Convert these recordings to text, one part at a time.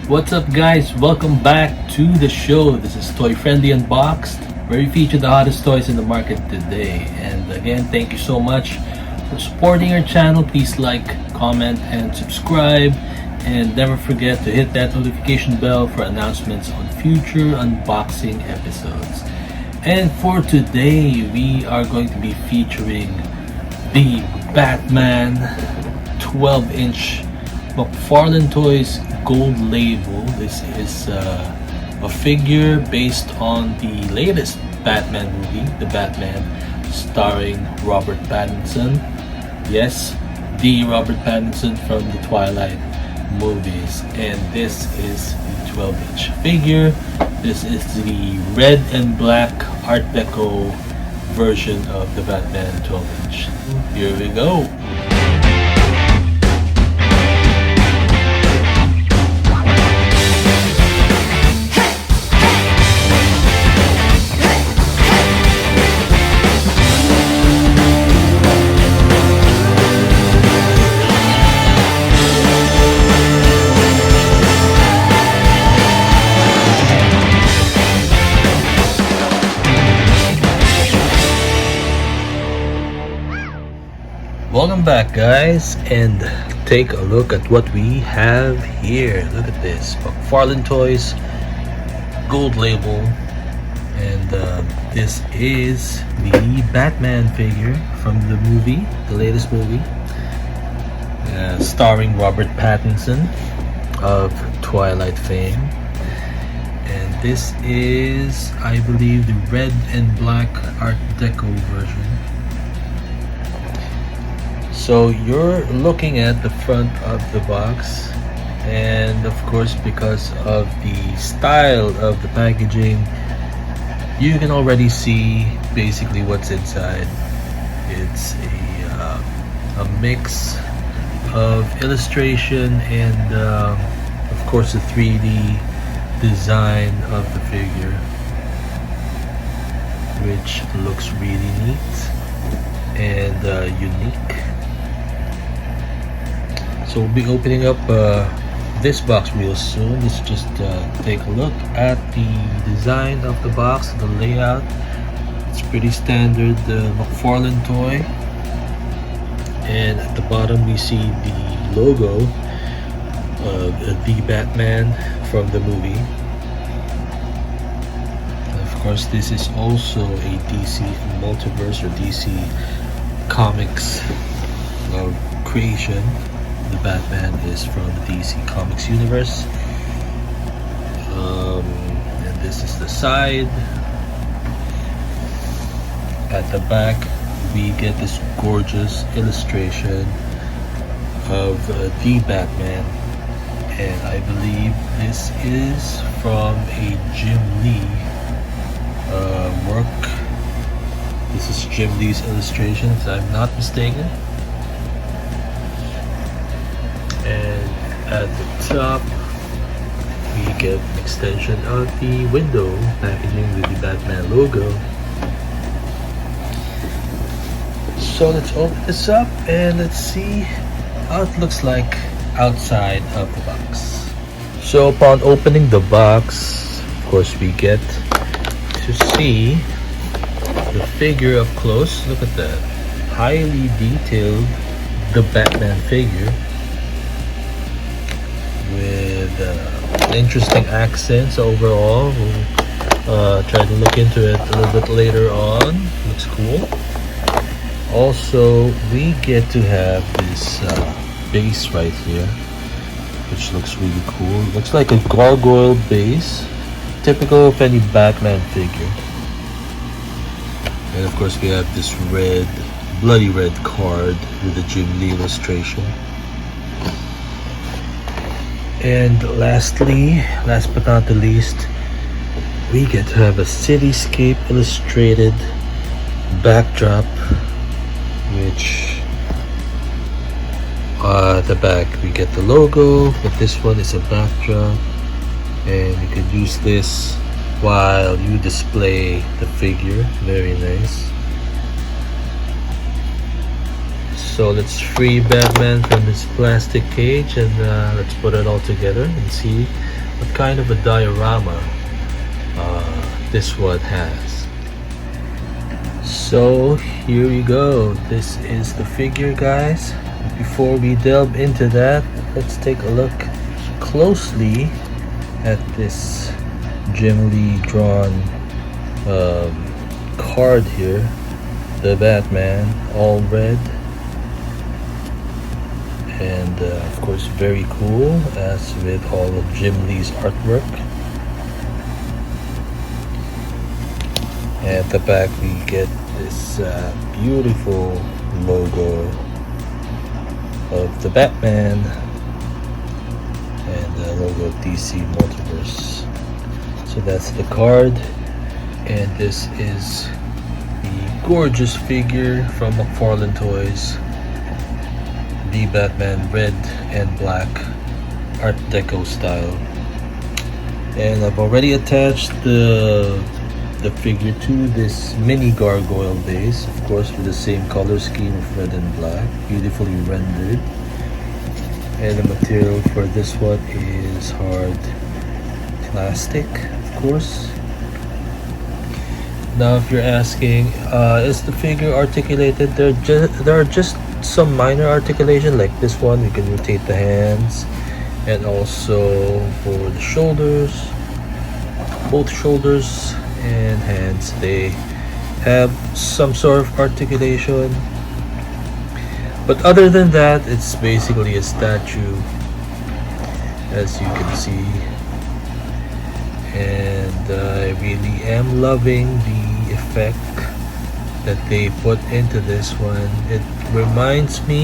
What's up, guys? Welcome back to the show. This is Toy Friendly Unboxed, where we feature the hottest toys in the market today. And again, thank you so much for supporting our channel. Please like, comment, and subscribe. And never forget to hit that notification bell for announcements on future unboxing episodes. And for today, we are going to be featuring the Batman 12-inch McFarlane Toys Gold Label. This is a figure based on the latest Batman movie, The Batman, starring Robert Pattinson. Yes, the Robert Pattinson from the Twilight movies. And this is the 12-inch figure. This is the red and black Art Deco version of the Batman 12-inch. Here we go. Welcome back, guys, and take a look at what we have here. Look at this McFarlane Toys Gold Label, and this is the Batman figure from the movie, the latest movie, starring Robert Pattinson of Twilight fame. And this is, I believe, the red and black Art Deco version. So you're looking at the front of the box, and of course, because of the style of the packaging, you can already see basically what's inside. It's a mix of illustration and of course the 3D design of the figure, which looks really neat and unique. So we'll be opening up this box real soon. Let's just take a look at the design of the box, the layout. It's pretty standard McFarlane toy. And at the bottom we see the logo of the Batman from the movie. And of course, this is also a DC Multiverse or DC Comics creation. The Batman is from the DC Comics universe. And this is the side. At the back, we get this gorgeous illustration of the Batman. And I believe this is from a Jim Lee work. This is Jim Lee's illustration, if I'm not mistaken. And at the top, we get an extension of the window packaging with the Batman logo. So let's open this up and let's see how it looks like outside of the box. So upon opening the box, of course, we get to see the figure up close. Look at that, highly detailed, the Batman figure, with interesting accents overall. We'll try to look into it a little bit later on. Looks cool. Also, we get to have this base right here, which looks really cool. Looks like a gargoyle base, typical of any Batman figure. And of course, we have this red, bloody red card with the Jim Lee illustration. And lastly, last but not the least, we get to have a cityscape illustrated backdrop, which at the back we get the logo, but this one is a backdrop, and you can use this while you display the figure. Very nice. So let's free Batman from his plastic cage, and let's put it all together and see what kind of a diorama this one has. So here you go. This is the figure, guys. Before we delve into that, let's take a look closely at this Jim Lee drawn card here. The Batman, all red, and of course very cool, as with all of Jim Lee's artwork. At the back we get this beautiful logo of the Batman and the logo of DC Multiverse. So that's the card, and this is the gorgeous figure from McFarlane Toys, the Batman red and black Art Deco style. And I've already attached the figure to this mini gargoyle base, of course with the same color scheme of red and black, beautifully rendered. And the material for this one is hard plastic, of course. Now if you're asking, is the figure articulated, there are just some minor articulation, like this one. You can rotate the hands, and also for the shoulders, both shoulders and hands, they have some sort of articulation, but other than that, it's basically a statue, as you can see. And I really am loving the effect that they put into this one. It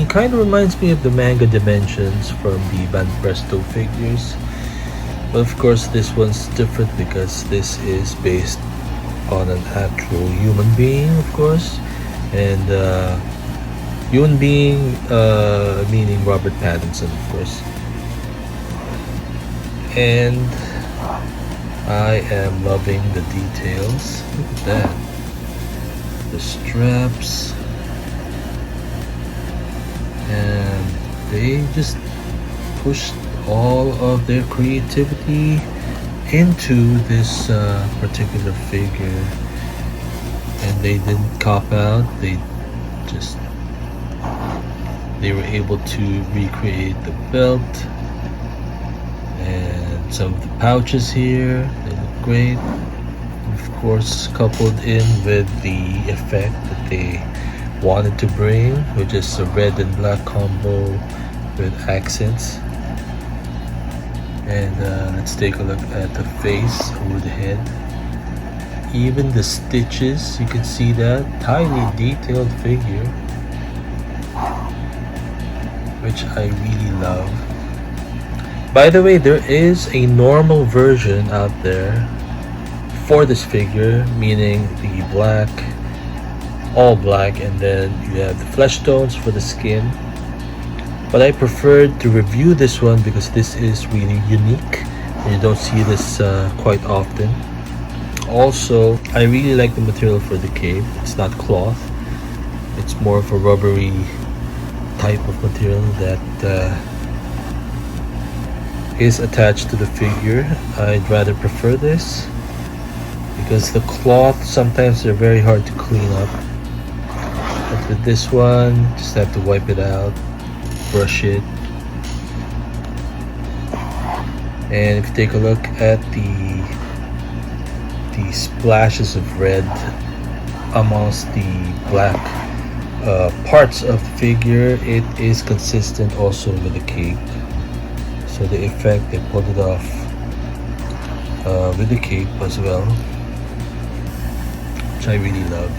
kind of reminds me of the manga dimensions from the Banpresto figures, but of course this one's different because this is based on an actual human being, of course, and human being meaning Robert Pattinson, of course. And I am loving the details. Look at that, the straps, and they just pushed all of their creativity into this particular figure, and they didn't cop out. They were able to recreate the belt and some of the pouches here. They look great, of course, coupled in with the effect that they wanted to bring, which is a red and black combo with accents. And let's take a look at the face over the head. Even the stitches, you can see that tiny detailed figure, which I really love. By the way, there is a normal version out there for this figure, meaning the black, all black, and then you have the flesh tones for the skin. But I preferred to review this one because this is really unique. You don't see this quite often. Also, I really like the material for the cape. It's not cloth. It's more of a rubbery type of material that is attached to the figure. I'd rather prefer this because the cloth, sometimes they're very hard to clean up. But with this one, just have to wipe it out, brush it. And if you take a look at the splashes of red amongst the black parts of the figure, it is consistent also with the cape. So the effect, they pulled it off with the cape as well, which I really love.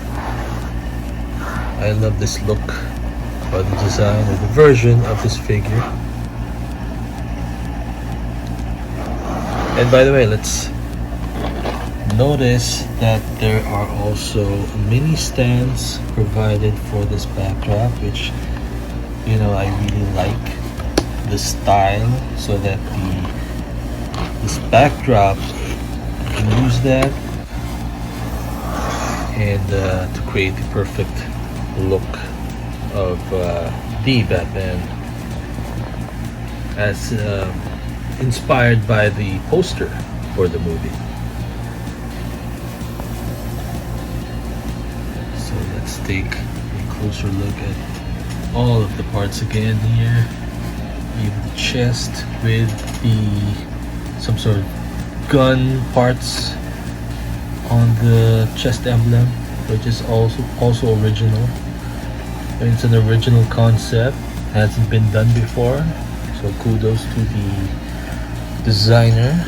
I love this look, or the design, or the version of this figure. And by the way, let's notice that there are also mini stands provided for this backdrop, which, you know, I really like the style, so that this backdrop, you can use that and to create the perfect look of the Batman, as inspired by the poster for the movie. So let's take a closer look at all of the parts again here. Even the chest with some sort of gun parts on the chest emblem, which is also original. It's an original concept, hasn't been done before, so kudos to the designer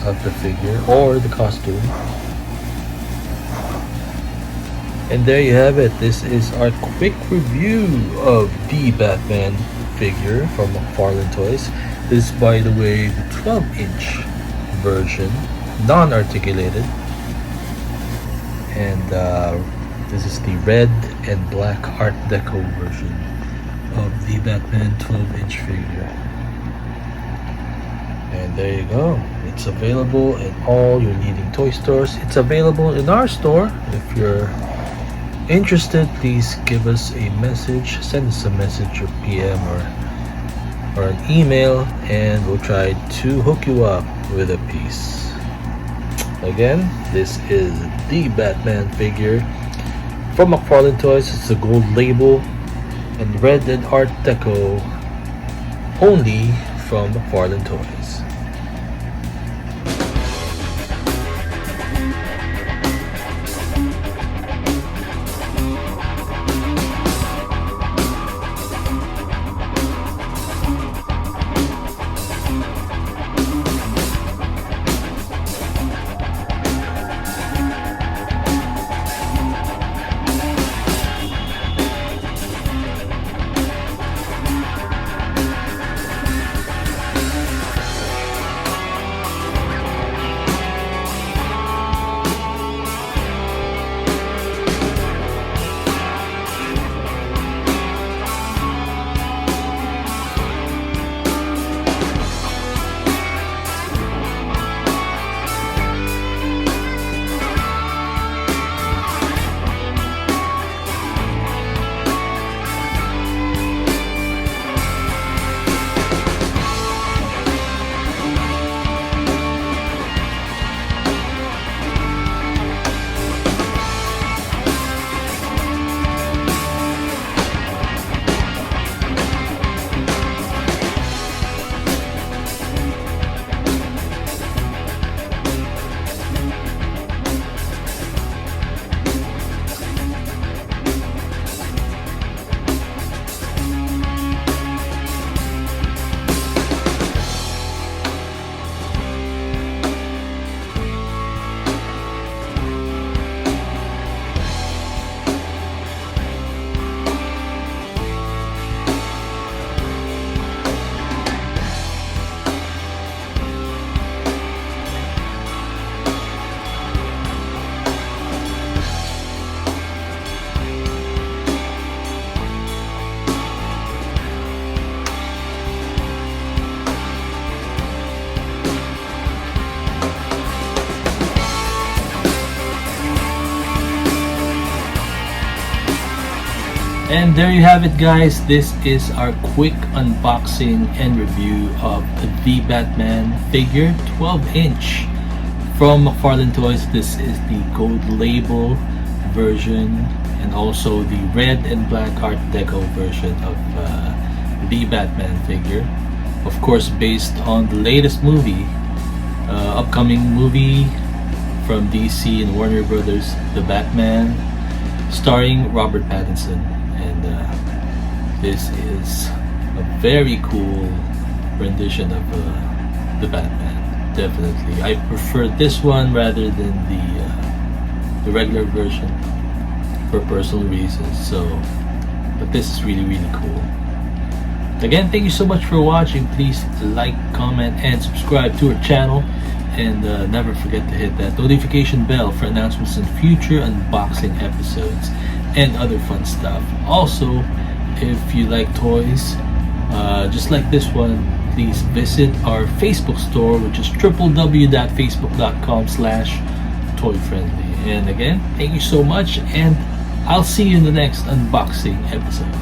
of the figure or the costume. And there you have it. This is our quick review of the Batman figure from McFarlane Toys. This is, by the way, the 12-inch version, non-articulated. And this is the red and black Art Deco version of the Batman 12-inch figure. And there you go. It's available in all your leading toy stores. It's available in our store. If you're interested, please give us a message, send us a message or PM or an email, and we'll try to hook you up with a piece. Again, this is the Batman figure from McFarlane Toys. It's a gold label and red and Art Deco, only from McFarlane Toys. And there you have it, guys. This is our quick unboxing and review of the Batman figure, 12-inch from McFarlane Toys. This is the gold label version and also the red and black Art Deco version of the Batman figure. Of course, based on the latest movie, upcoming movie from DC and Warner Brothers, The Batman, starring Robert Pattinson. And this is a very cool rendition of the Batman. Definitely, I prefer this one rather than the regular version for personal reasons. So, but this is really cool. Again, thank you so much for watching. Please like, comment, and subscribe to our channel. And never forget to hit that notification bell for announcements in future unboxing episodes and other fun stuff. Also, if you like toys just like this one, please visit our Facebook store, which is www.facebook.com/toyfriendly. And again, thank you so much, and I'll see you in the next unboxing episode.